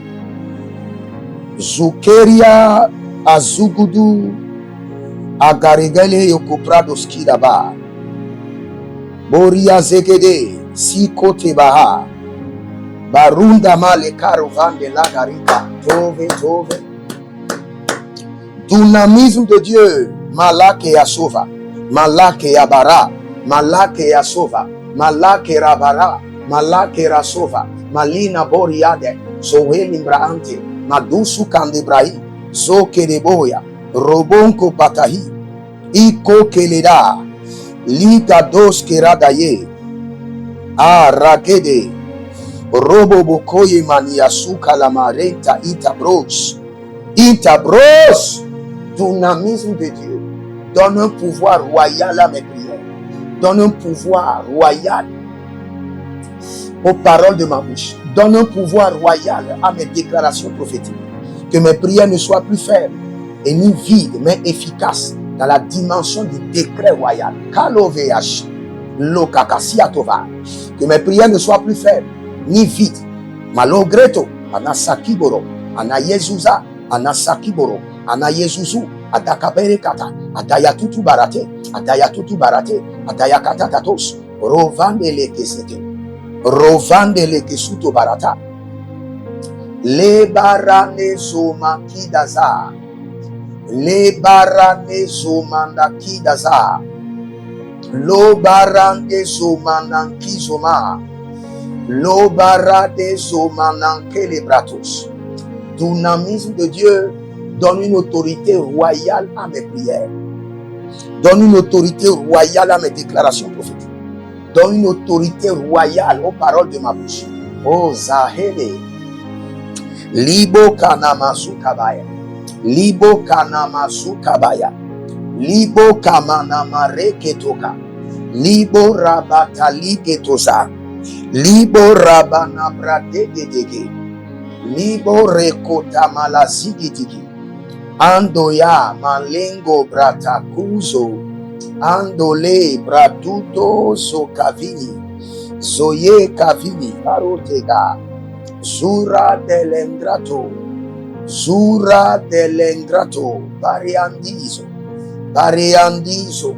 Zukeria Azugudu. Agarigale Yokupradoski Daba. Boria Zegede Sikote Baha. Barunda male carovan de la garita. Tove, tove. Dynamisme de Dieu. Malake Asova. Malake Abara. Malake Asova. Malake Rabara. Malake Rasova. Malina Boriade. Zoel Imbraante. Madusu Kandebrahi. Zoke de Boya. Robonko Patahi. Iko Keleda. Lika dos Keradaye. Ragede. Robo Bokoye Maniasuka Lamarenta Itabros. Itabros. Dynamisme de Dieu. Donne un pouvoir royal à mes prières. Donne un pouvoir royal aux paroles de ma bouche. Donne un pouvoir royal à mes déclarations prophétiques. Que mes prières ne soient plus faibles et ni vides, mais efficaces dans la dimension du décret royal. Kaloveach, Lokakasiatova. Que mes prières ne soient plus faibles ni vides. Malogreto, Anasakiboro, Anayezuza, Anasakiboro, Anayezuzu, Adakaberekata, Adayatutu Barate, Adayatutu Barate, Adayakatatatos, Rovandele Kesete, Rovandele Kesuto Barata, Le Barane Zoma Kidaza, Le Barane Zomanda Kidaza, Lo Barande Zomananki Zoma, Lo Barade Zomananke les Bratos. Dynamisme de Dieu donne une autorité royale à mes prières. Donne une autorité royale à mes déclarations prophétiques. Donne une autorité royale aux paroles de ma bouche. Oh Zahele. Libo Kanamasu Kabaya. Libo Kanamasu Kabaya. Libo Kamanamare Ketoka. Libo Rabatali Ketosa. Libo Rabana Bradegedege. Libo Rekota Malazigitigi. Andoya Malengo Bratakuzo. Andole Bratuto Zokavini. Zoye Kavini. Parotega. Zura delengrato. Zura delengrato. Bariandizo. Bariandizo.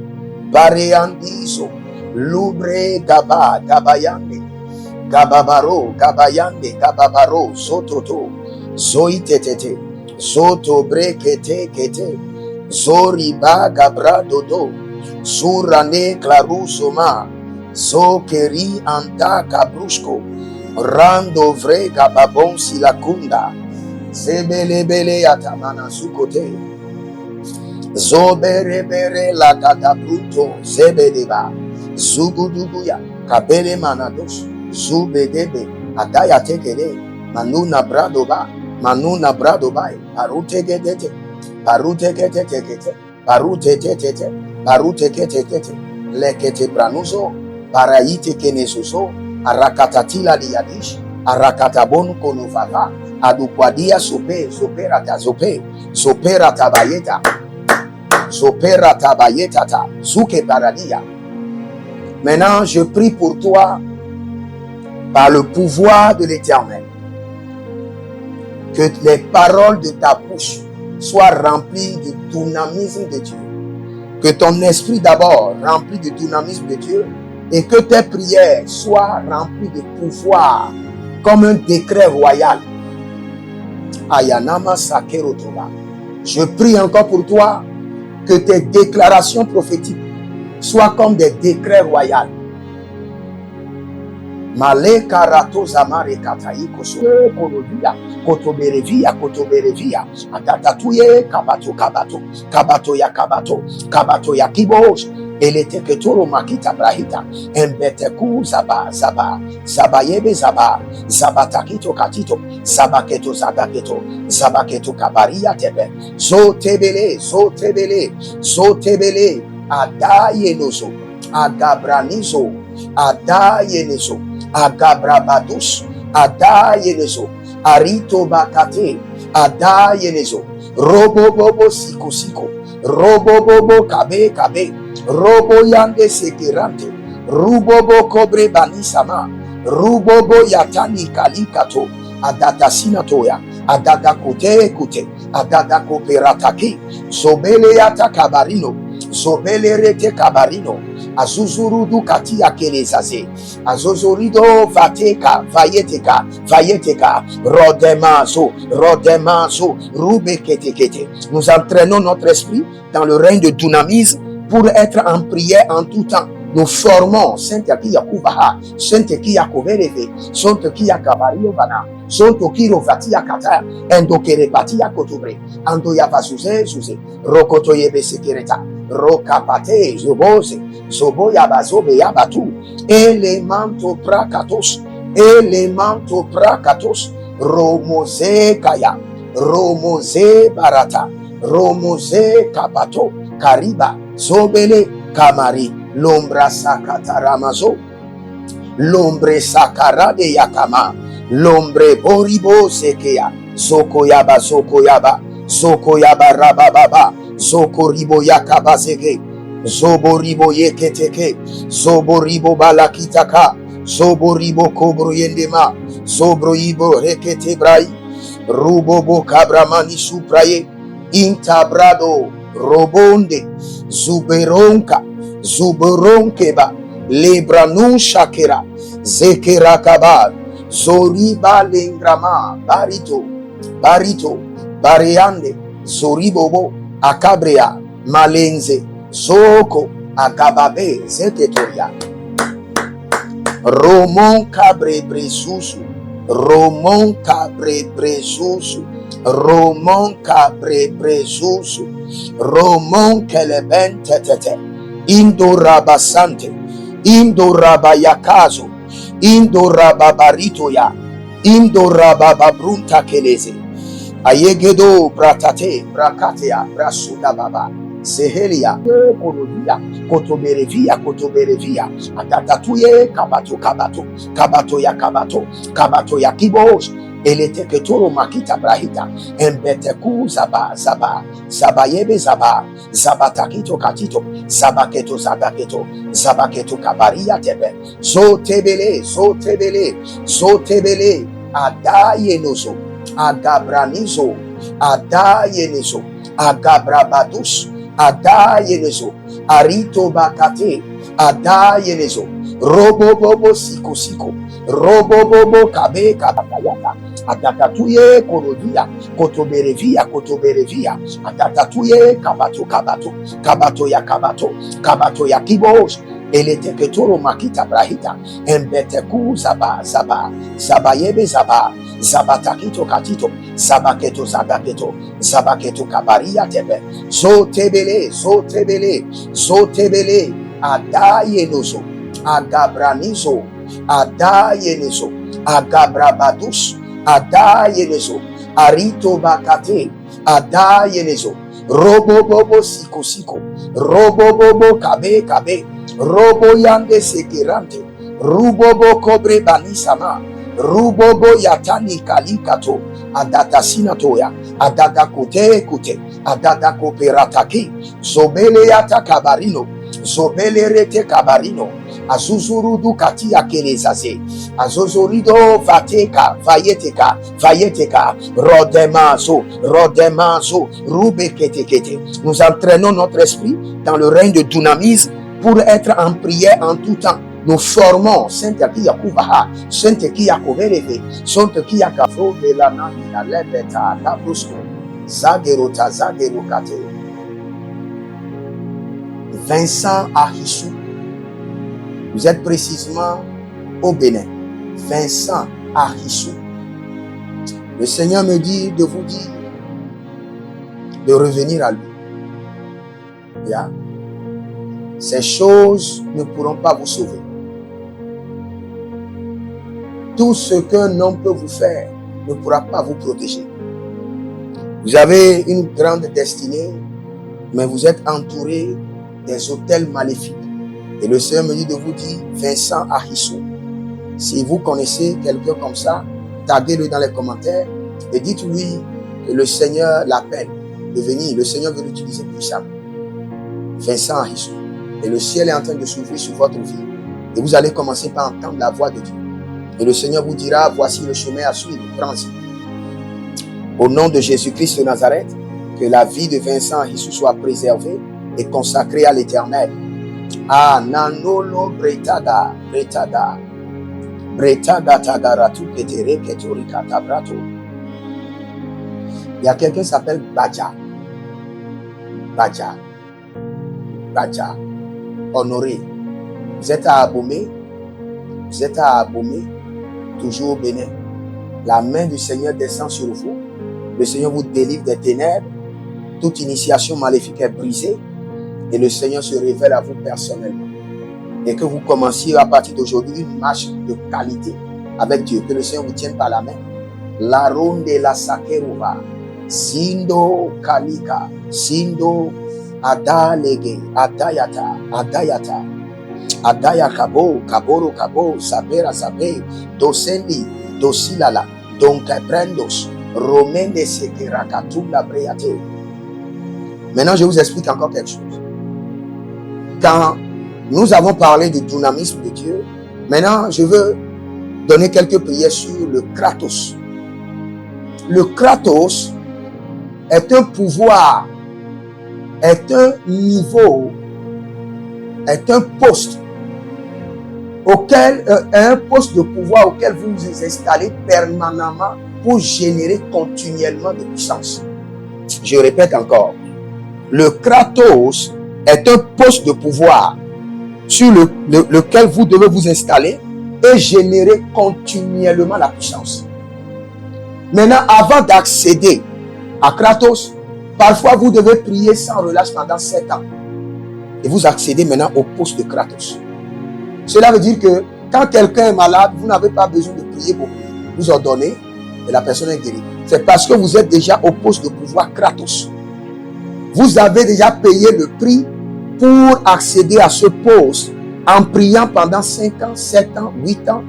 Bariandizo. Lubre Gaba. Gabayande. Gababaro, Gabayande, Gababaro, Zototo, Zoitetete, Zoto Brekete, Kete, Zoriba Gabradodo, Surane Clarusoma, Zokeri Anta Cabrushko, Rando Vre Gababon Silakunda, Zebelebele Atamana Sukote, Zoberebere La Gadabruto, Zebedeba, Zuguduguya, Kabele Manados. Zubedebe, Adaya Tekede, Manuna Bradoba, Manuna Bradobai, Parutegedete, Parutekete, Parutetete, Parutekete, Lekete Branuzo, Paraite Kenesuso, Arakatatila Diadish, Arakatabon Konuvava, Adukwadia Sope, Zoperata Zope, Zopera Tabayeta, Zopera Tabayeta, Zuke Paradia. Maintenant, je prie pour toi par le pouvoir de l'Éternel, que les paroles de ta bouche soient remplies du dynamisme de Dieu. Que ton esprit d'abord rempli du dynamisme de Dieu et que tes prières soient remplies de pouvoir comme un décret royal. Ayanama Sakerotoba. Je prie encore pour toi que tes déclarations prophétiques soient comme des décrets royaux. Male karato zamare katai koso kolovia kotoberevia atatatuye kabato ya kibos elete ketoro makita brahita embeteku zabayebe zabatakito katito zabaketo kabaria tebe zotebele adayenozo agabranizo adayenezo Agabrabados, Adayenezo, Arito Bakate, Adayenezo, Robobobo Siko, Robobobo Kabe, Robo Yande Sekirante, Rubobo Kobre Banisama, Rubobo Yatani Kalikato, Adada Sinatoya, Adada Kute, Adada Koperataki, Zobele Yata Kabarino, Zobele Rete Kabarino, Azuzurudu katia kelezaze. Azozorido vateka, vayeteka, vayeteka. Rodemazo, rodemazo, rubeketekete. Nous entraînons notre esprit dans le règne de dynamisme pour être en prière en tout temps. Nous formons Saint-Aki Yakubaha, Saint-Aki Yakovereve, Saint-Aki Yakabario Bana, Saint-Aki Rovati Yakata, Endokerepati Yakotobre, Ando Yavazuze, Zuze, Rokotoyebe Sekereta, Rokapate, Zobose, Zobo Yabazobe Yabatu, Elemanto Prakatos, Elemanto Prakatos, Romose Kaya, Romose Barata, Romose Kapato, Kariba, Zobele, Kamari, Lombra Sakata Ramazo, Lombre Sakara de Yakama, Lombre Boribo Sekea, Zokoyaba, Zokoyaba, Zokoyaba Rabababa, Zokoribo Yakaba Zege, Zoboribo Yeketeke, Zoboribo Balakitaka, Zoboribo Kobroyendema, Zobroibo Reketebrai, Rubobo Kabramani Supraye, Intabrado, Robonde, Zuberonka, Zuberonkeba, Lebranu Shakera, Zekera Kabal, Zoriba Lengrama, Barito, Barito, Bareande, Zoribobo, Akabrea, Malenze, Zoko, Akababe, Zeketoria, Romon Cabre Bresusu, Romon Cabre Bresusu, Romon Cabre Bresusu, Romon Keleben Tetete, Indorabasante, Indorabayakazo, Indorababaritoya, Indorababrunta Keleze, Ayegedo Bratate, Brakatea, Brasuda Baba, Sehelia, Korovia, Kotoberevia, Kotoberevia, Atatatuye, Kabato, Kabato, Kabato ya Kabato, Kabato ya Kibos, Eleteketoro Makita Brahita, Embeteku Zaba, Zaba, Zabayebe Zaba, Zabatakito Katito, Zabaketo Zagaketo, Zabaketo Kabaria Tebe, Zotebele, Zotebele, Zotebele, Adayenozo, Agabranizo, Adayenizo, Agabrabadus, Adayenizo, Arito Bakate, Adayenizo, Robobobo Siko Siko, Robobobo Kabe Kabatayata, Atatatuye Korodia, Kotoberevia, Kotoberevia, Atatatuye Kabato Kabato, Kabato ya Kabato, Kabato ya Kibos, Eleteketoro Makita Brahita, Embeteku Zaba, Zaba, Zabayebe Zaba, Zabatakito Katito, Zabaketo Zagaketo, Zabaketo Kabaria Tebe, Zotebele, Zotebele, Zotebele, Adayenozo, Agabranizo, Adayenizo, Agabrabadus, Adayenizo, Arito Bakate, Adayenizo, Robobobo Siko Siko, Robobobo Kabe Kabe, Robo Yande Sekirante, Rubobo Kobre Banisama, Rubobo Yatani Kalikato, Adata Sinatoya, Adata Kute Kute, Adata Koperataki, Zobele Yata Kabarino, Zobele Rete Kabarino, Azuzurudu Katia Kelezaze, Azozorido Vateka, Vayeteka, Vayeteka, Rodemazo, Rodemazo, Rubeketekete. Nous entraînons notre esprit dans le règne de dynamisme pour être en prière en tout temps. Nous formons Saint-Aki Yakubaha, Saint-Aki Yakovereve, Saint-Aki Yakafro, Belanani, la Lebeta, la Brusco, Zagerota, Zagerokate. Vincent Ahissou. Vous êtes précisément au Bénin. Vincent Ahissou. Le Seigneur me dit de vous dire de revenir à lui. Yeah. Ces choses ne pourront pas vous sauver. Tout ce qu'un homme peut vous faire ne pourra pas vous protéger. Vous avez une grande destinée, mais vous êtes entouré des hôtels maléfiques. Et le Seigneur me dit de vous dire, Vincent Ahissou, si vous connaissez quelqu'un comme ça, taguez-le dans les commentaires et dites-lui que le Seigneur l'appelle de venir. Le Seigneur veut l'utiliser puissamment. Vincent Ahissou. Et le ciel est en train de s'ouvrir sur votre vie. Et vous allez commencer par entendre la voix de Dieu. Et le Seigneur vous dira, voici le chemin à suivre, prends-y. Au nom de Jésus-Christ de Nazareth, que la vie de Vincent Ahissou soit préservée et consacrée à l'Éternel. Ah, nanolo bretada, bretada, bretada tagaratu ketere ketori katabrato. Il y a quelqu'un qui s'appelle Badja. Badja. Badja. Honoré. Vous êtes à Abomey. Vous êtes à Abomey. Toujours au Bénin. La main du Seigneur descend sur vous. Le Seigneur vous délivre des ténèbres. Toute initiation maléfique est brisée. Et le Seigneur se révèle à vous personnellement. Et que vous commenciez à partir d'aujourd'hui une marche de qualité avec Dieu. Que le Seigneur vous tienne par la main. La ronde de la sakeruva. Sindo kalika. Sindo adalege. Adayata. Adayata. Adaya kabo. Kaboro kabo. Sabera sabe. Dosendi. Dosilala. Donke prendos. Romene sekerakatula breate. Maintenant, je vous explique encore quelque chose. Quand nous avons parlé du dynamisme de Dieu, maintenant, je veux donner quelques prières sur le Kratos. Le Kratos est un pouvoir, est un niveau, est un poste auquel, un poste de pouvoir auquel vous vous installez permanemment pour générer continuellement de puissance. Je répète encore. Le Kratos est un poste de pouvoir sur lequel vous devez vous installer et générer continuellement la puissance. Maintenant, avant d'accéder à Kratos, parfois vous devez prier sans relâche pendant 7 ans. Et vous accédez maintenant au poste de Kratos. Cela veut dire que quand quelqu'un est malade, vous n'avez pas besoin de prier beaucoup. Vous ordonnez et la personne est guérie. C'est parce que vous êtes déjà au poste de pouvoir Kratos. Vous avez déjà payé le prix pour accéder à ce poste en priant pendant 5 ans, 7 ans, 8 ans,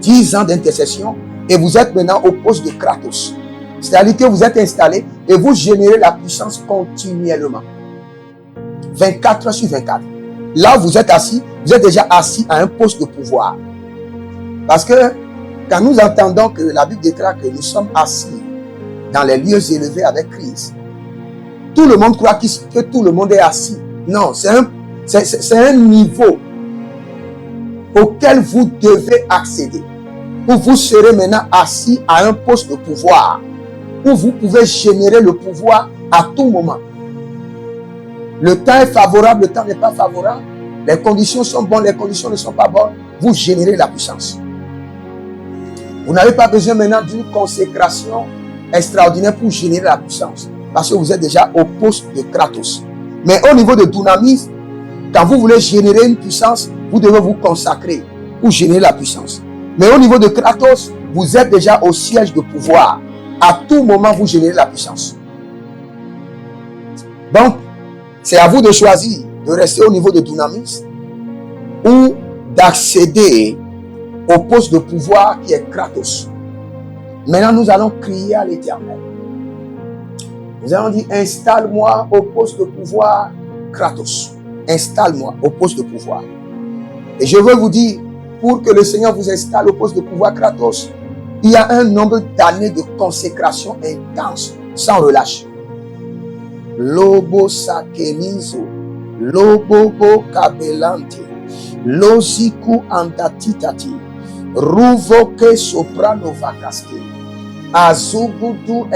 10 ans d'intercession et vous êtes maintenant au poste de Kratos. C'est-à-dire que vous êtes installé et vous générez la puissance continuellement. 24 heures sur 24. Là où vous êtes assis, vous êtes déjà assis à un poste de pouvoir. Parce que quand nous entendons que la Bible déclare que nous sommes assis dans les lieux élevés avec Christ, tout le monde croit que tout le monde est assis. Non, c'est un niveau auquel vous devez accéder. Où vous serez maintenant assis à un poste de pouvoir. Où vous pouvez générer le pouvoir à tout moment. Le temps est favorable, le temps n'est pas favorable. Les conditions sont bonnes, les conditions ne sont pas bonnes. Vous générez la puissance. Vous n'avez pas besoin maintenant d'une consécration extraordinaire pour générer la puissance. Parce que vous êtes déjà au poste de Kratos. Mais au niveau de dynamisme, quand vous voulez générer une puissance, vous devez vous consacrer pour générer la puissance. Mais au niveau de Kratos, vous êtes déjà au siège de pouvoir. À tout moment, vous générez la puissance. Donc, c'est à vous de choisir de rester au niveau de dynamisme ou d'accéder au poste de pouvoir qui est Kratos. Maintenant, nous allons crier à l'Éternel. Nous allons dire, installe-moi au poste de pouvoir Kratos. Installe-moi au poste de pouvoir. Et je veux vous dire, pour que le Seigneur vous installe au poste de pouvoir Kratos, il y a un nombre d'années de consécration intense, sans relâche. Lobo sakenizo, lobo bo kabelante, loziku antatitati, ruvoke soprano vakaske, azugudu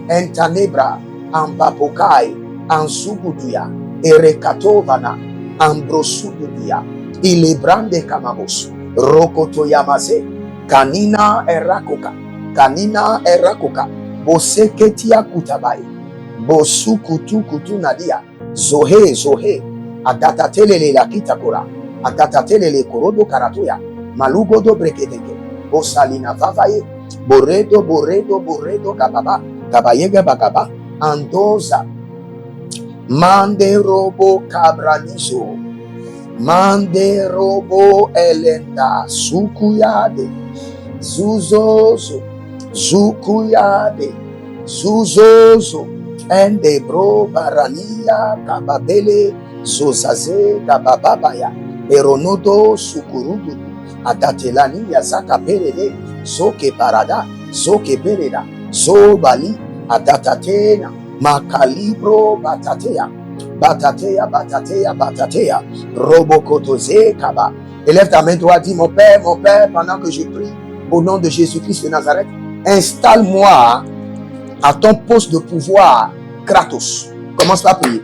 entanebra, ambapokai, anzuguduya, erekatovana, ambrosuduya, ilebrande kamabos, rokoto yamase, kanina erakoka, boseketia kutabai, bosukutu kutu nadia, zohe, adatatelele la kitakora, adatatelele korodo karatuya, malugodo brekedeke, bosalina vavaye, boredo kababa, kabayega bagaba, andoza, mande robo cabranizo, mande robo elenda, sukuyade, zuzozo, zukuyade, zuzozo, ende bro barania, kababele, zozaze, kabababaya, eronodo, sukurudu, adatelani, yazaka perede, zoke parada, zoke bereda, zobali, adatatena, makalibro batatea, Batatea, batatea, batatea. Robokotoze kaba. Élève ta main droite, dis mon Père, pendant que je prie au nom de Jésus-Christ de Nazareth, installe-moi à ton poste de pouvoir, Kratos. Commence par prier.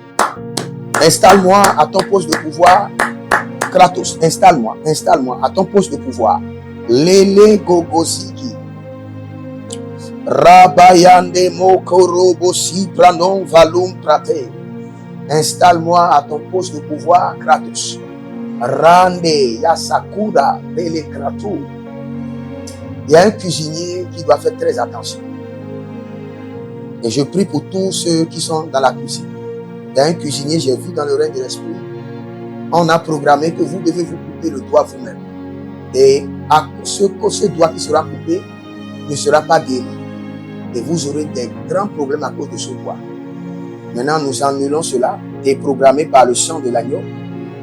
Installe-moi à ton poste de pouvoir, Kratos. Installe-moi à ton poste de pouvoir. Lele gogosiki. Rabayande mokorobosi pranon valum prate. Installe-moi à ton poste de pouvoir, Kratos. Rande yasakura bele kratou. Il y a un cuisinier qui doit faire très attention. Et je prie pour tous ceux qui sont dans la cuisine. Il y a un cuisinier, j'ai vu dans le règne de l'esprit, on a programmé que vous devez vous couper le doigt vous-même. Et ce doigt qui sera coupé ne sera pas guéri. Et vous aurez des grands problèmes à cause de ce doigt. Maintenant, nous annulons cela, déprogrammé par le sang de l'agneau,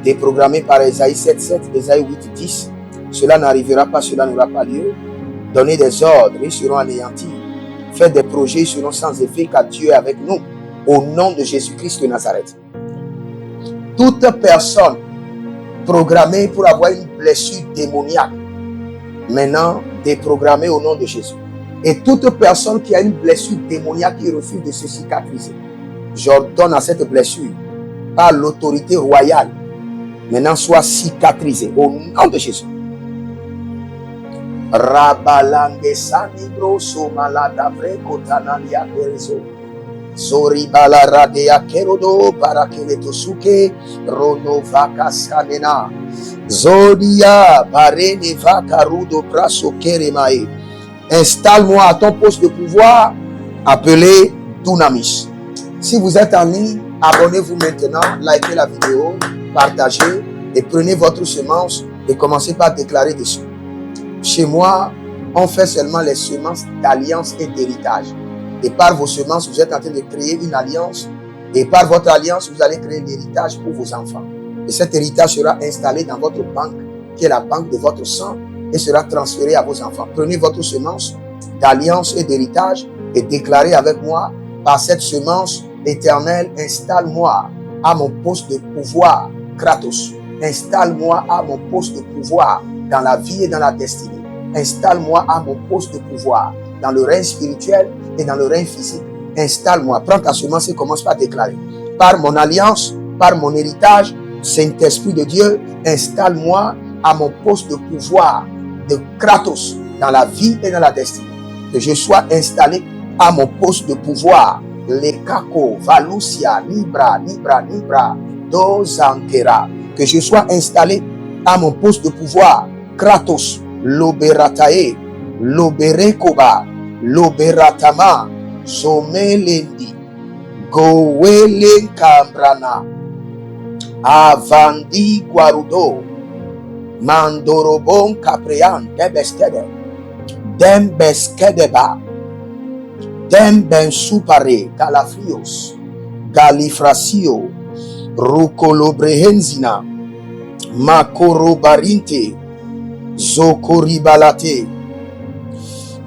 déprogrammé par Ésaïe 7:7, Ésaïe 8:10. Cela n'arrivera pas, cela n'aura pas lieu. Donnez des ordres, ils seront anéantis. Faites des projets, ils seront sans effet, car Dieu est avec nous. Au nom de Jésus-Christ de Nazareth. Toute personne programmée pour avoir une blessure démoniaque, maintenant déprogrammée au nom de Jésus. Et toute personne qui a une blessure démoniaque qui refuse de se cicatriser, j'ordonne à cette blessure, par l'autorité royale, maintenant soit cicatrisée au nom de Jésus. Rabalange sanibro somalada vrekotanalia perezo. Zori balaradea kerodo parakeleto-suke rono vakasanena. Zodia barene vakarudo braso keremae. Installe-moi à ton poste de pouvoir appelé Dunamis. Si vous êtes en ligne, abonnez-vous maintenant, likez la vidéo, partagez et prenez votre semence et commencez par déclarer dessus. Chez moi, on fait seulement les semences d'alliance et d'héritage. Et par vos semences, vous êtes en train de créer une alliance. Et par votre alliance, vous allez créer l'héritage pour vos enfants. Et cet héritage sera installé dans votre banque, qui est la banque de votre sang, et sera transféré à vos enfants. Prenez votre semence d'alliance et d'héritage et déclarez avec moi, par cette semence éternelle, installe-moi à mon poste de pouvoir, Kratos. Installe-moi à mon poste de pouvoir dans la vie et dans la destinée. Installe-moi à mon poste de pouvoir dans le règne spirituel et dans le règne physique. Installe-moi. Prends ta semence et commence par déclarer. Par mon alliance, par mon héritage, Saint-Esprit de Dieu, installe-moi à mon poste de pouvoir de Kratos dans la vie et dans la destinée. Que je sois installé à mon poste de pouvoir. Lekako, Valusia, Libra, Dozankera. Que je sois installé à mon poste de pouvoir. Kratos, Loberatae, Loberekoba, Loberatama, Somelendi, Gowelen Kambrana, Avandi Guarudo, Mandorobon Caprian, Dembeskedeba, Demben Supare, Calafrios, Galifrasio, Rucolobrehenzina, Makorobarinte, Zokoribalate,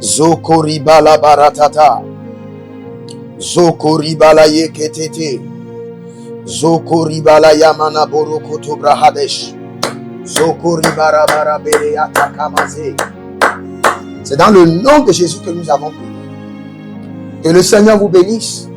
Zokoribala baratata, Zokoribala yeketete, Zokoribala yamana borokoto brahadesh, Zokoribara barabere atakamaze. C'est dans le nom de Jésus que nous avons prié. Que le Seigneur vous bénisse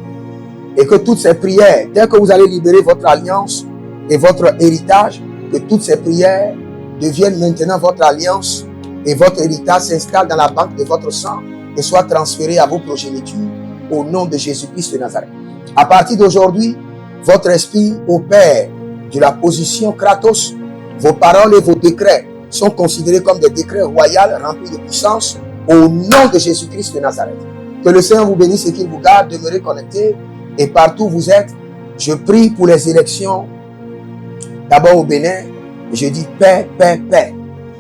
et que toutes ces prières, dès que vous allez libérer votre alliance et votre héritage, que toutes ces prières deviennent maintenant votre alliance et votre héritage s'installe dans la banque de votre sang et soit transféré à vos progénitures au nom de Jésus-Christ de Nazareth. À partir d'aujourd'hui, votre esprit opère de la position Kratos. Vos paroles et vos décrets sont considérés comme des décrets royaux remplis de puissance au nom de Jésus-Christ de Nazareth. Que le Seigneur vous bénisse et qu'il vous garde. Demeurez connectés et partout où vous êtes. Je prie pour les élections. D'abord au Bénin, je dis paix, paix, paix.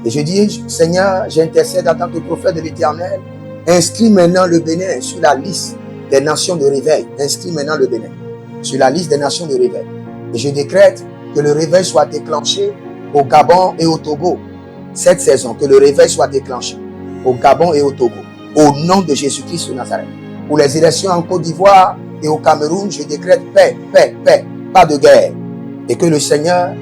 Et je dis, Seigneur, j'intercède en tant que prophète de l'Éternel. Inscris maintenant le Bénin sur la liste des nations de réveil. Inscris maintenant le Bénin sur la liste des nations de réveil. Et je décrète que le réveil soit déclenché au Gabon et au Togo. Cette saison, que le réveil soit déclenché au Gabon et au Togo. Au nom de Jésus-Christ de Nazareth. Pour les élections en Côte d'Ivoire et au Cameroun, je décrète paix, paix, paix. pas de guerre. Et que le Seigneur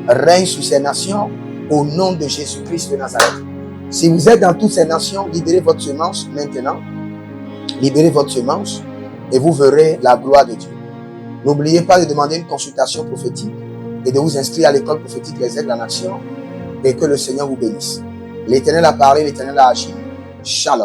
règne sur ces nations au nom de Jésus-Christ de Nazareth. Si vous êtes dans toutes ces nations, libérez votre semence maintenant. Libérez votre semence et vous verrez la gloire de Dieu. N'oubliez pas de demander une consultation prophétique et de vous inscrire à l'école prophétique Les Aigles en Action et que le Seigneur vous bénisse. L'Éternel a parlé, l'Éternel a agi. Shalom.